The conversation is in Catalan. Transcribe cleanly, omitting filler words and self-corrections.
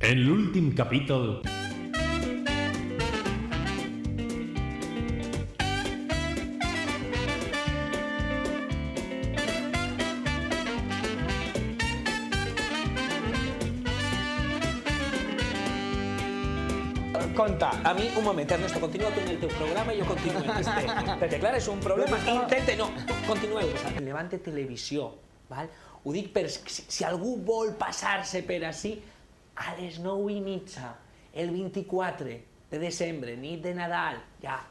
En l'últim capítol... Conta, a mi, un moment, Ernesto, continua tu en el teu programa i jo continuo en este. Perquè, clar, és un problema. Intente, no, continueu. Levante Televisió, val? Ho dic per si algú vol passar-se per ací, a les 9:30, el 24 de desembre, nit de Nadal, ja.